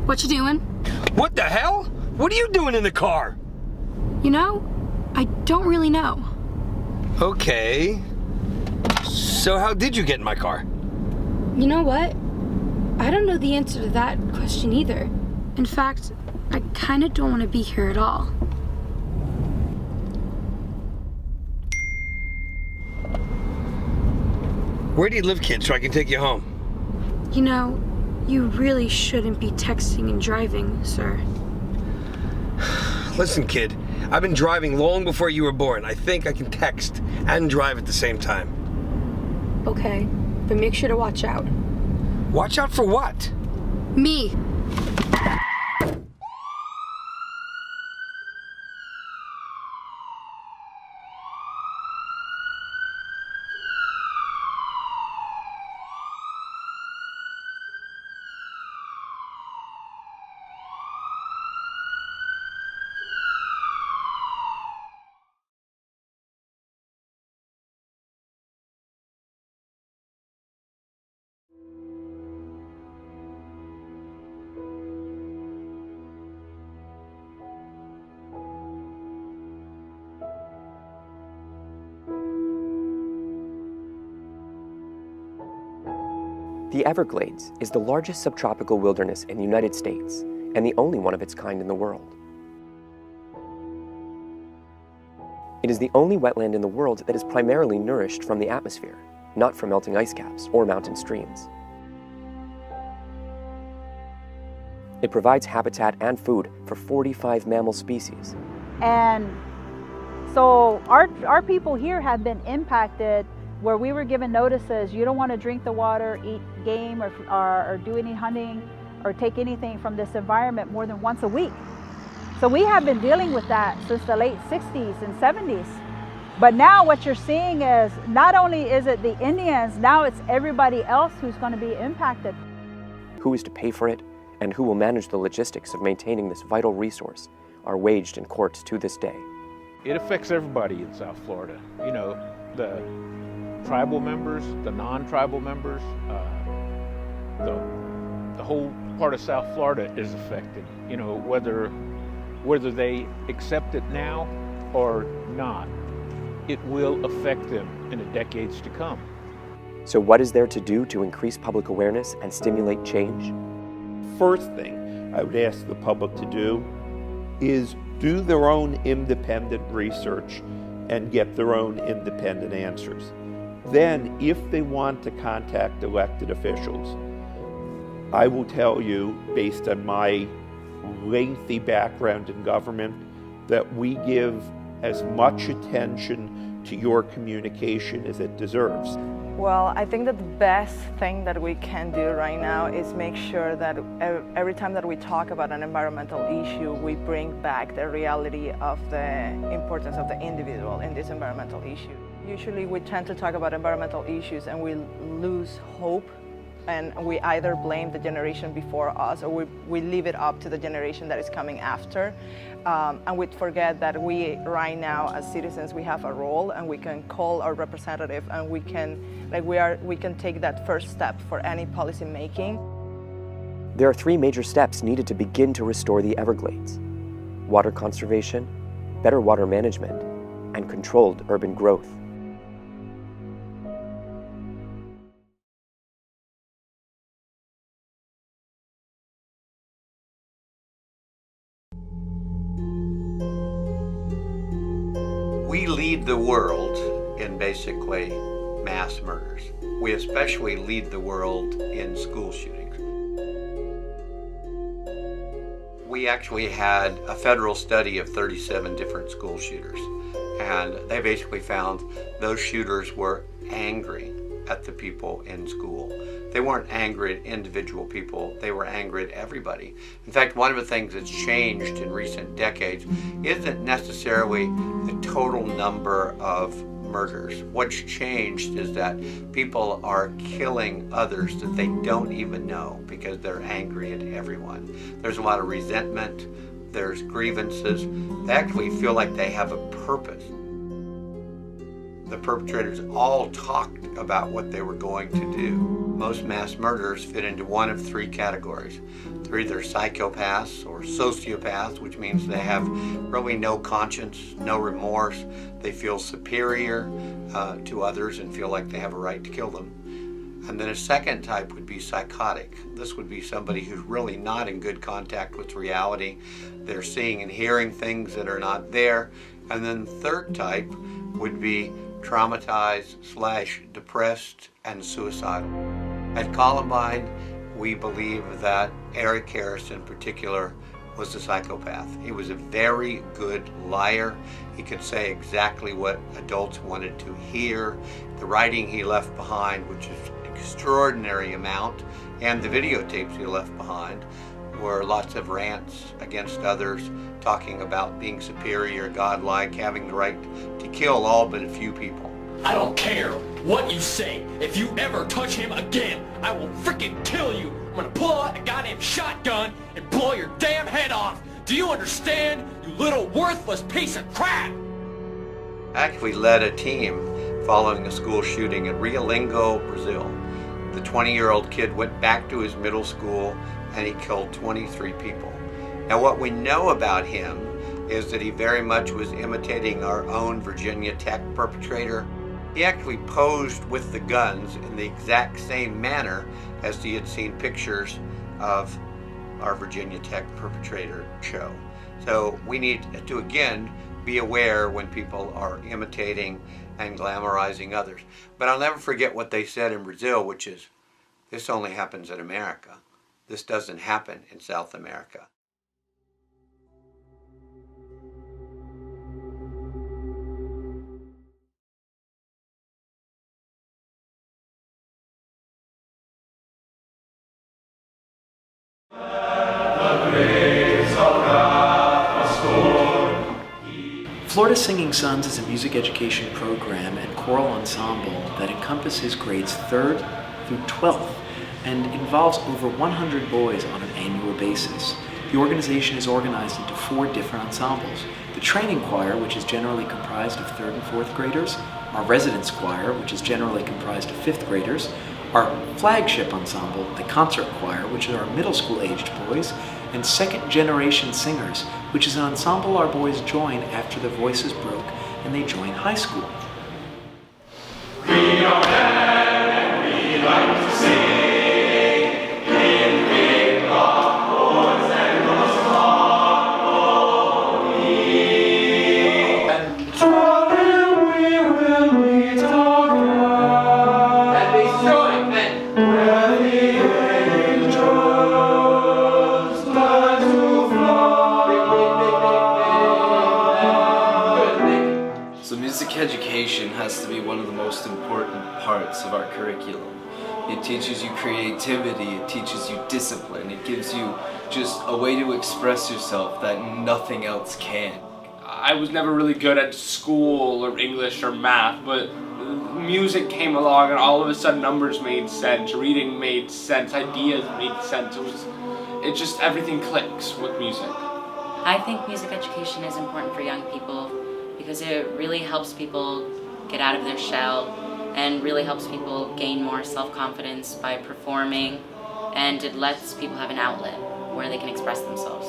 What you doing? What the hell? What are you doing in the car? You know, I don't really know. Okay. So how did you get in my car? You know what? I don't know the answer to that question either. In fact, I kind of don't want to be here at all. Where do you live, kid, so I can take you home? You know, you really shouldn't be texting and driving, sir. Listen, kid, I've been driving long before you were born. I think I can text and drive at the same time. Okay, but make sure to watch out. Watch out for what? Me. The Everglades is the largest subtropical wilderness in the United States and the only one of its kind in the world. It is the only wetland in the world that is primarily nourished from the atmosphere, not from melting ice caps or mountain streams. It provides habitat and food for 45 mammal species. And so our people here have been impacted where we were given notices, you don't want to drink the water, eat game, or do any hunting, or take anything from this environment more than once a week. So we have been dealing with that since the late 60s and 70s. But now what you're seeing is, not only is it the Indians, now it's everybody else who's going to be impacted. Who is to pay for it, and who will manage the logistics of maintaining this vital resource are waged in courts to this day. It affects everybody in South Florida. You know, the tribal members, the non-tribal members, the whole part of South Florida is affected. You know, whether they accept it now or not, it will affect them in the decades to come. So what is there to do to increase public awareness and stimulate change? First thing I would ask the public to do is do their own independent research and get their own independent answers. Then, if they want to contact elected officials, I will tell you, based on my lengthy background in government, that we give as much attention to your communication as it deserves. Well, I think that the best thing that we can do right now is make sure that every time that we talk about an environmental issue, we bring back the reality of the importance of the individual in this environmental issue. Usually we tend to talk about environmental issues and we lose hope, and we either blame the generation before us or we leave it up to the generation that is coming after. And we forget that we right now as citizens, we have a role and we can call our representative and we can take that first step for any policy making. There are three major steps needed to begin to restore the Everglades: water conservation, better water management, and controlled urban growth. We lead the world in basically mass murders. We especially lead the world in school shootings. We actually had a federal study of 37 different school shooters, and they basically found those shooters were angry at the people in school. They weren't angry at individual people, they were angry at everybody. In fact, one of the things that's changed in recent decades isn't necessarily the total number of murders. What's changed is that people are killing others that they don't even know because they're angry at everyone. There's a lot of resentment, there's grievances. They actually feel like they have a purpose. the perpetrators all talked about what they were going to do. Most mass murderers fit into one of three categories. They're either psychopaths or sociopaths, which means they have really no conscience, no remorse. They feel superior to others and feel like they have a right to kill them. And then a second type would be psychotic. This would be somebody who's really not in good contact with reality. They're seeing and hearing things that are not there. And then the third type would be traumatized / depressed and suicidal. At Columbine, we believe that Eric Harris in particular was a psychopath. He was a very good liar. He could say exactly what adults wanted to hear. The writing he left behind, which is an extraordinary amount, and the videotapes he left behind were lots of rants against others, talking about being superior, godlike, having the right to kill all but a few people. I don't care what you say. If you ever touch him again, I will freaking kill you. I'm gonna pull out a goddamn shotgun and blow your damn head off. Do you understand, you little worthless piece of crap? I actually led a team following a school shooting in Realengo, Brazil. The 20-year-old kid went back to his middle school and he killed 23 people. Now what we know about him is that he very much was imitating our own Virginia Tech perpetrator. He actually posed with the guns in the exact same manner as he had seen pictures of our Virginia Tech perpetrator show. So we need to, again, be aware when people are imitating and glamorizing others. But I'll never forget what they said in Brazil, which is, this only happens in America. This doesn't happen in South America. Florida Singing Sons is a music education program and choral ensemble that encompasses grades 3rd through 12th and involves over 100 boys on an annual basis. The organization is organized into 4 different ensembles. The training choir, which is generally comprised of 3rd and 4th graders, our residence choir, which is generally comprised of 5th graders, our flagship ensemble, the concert choir, which are our middle school aged boys, and second generation singers, which is an ensemble our boys join after their voices broke and they join high school. We are men and we like to sing in big rock chords and most harmony. And to him we will be talking and be showing men where the angels learn to fly. So music education has to be one of the most important parts of our curriculum. It teaches you creativity, it teaches you discipline, it gives you just a way to express yourself that nothing else can. I was never really good at school or English or math, but music came along and all of a sudden numbers made sense, reading made sense, ideas made sense. It just everything clicks with music. I think music education is important for young people because it really helps people get out of their shell and really helps people gain more self-confidence by performing, and it lets people have an outlet where they can express themselves.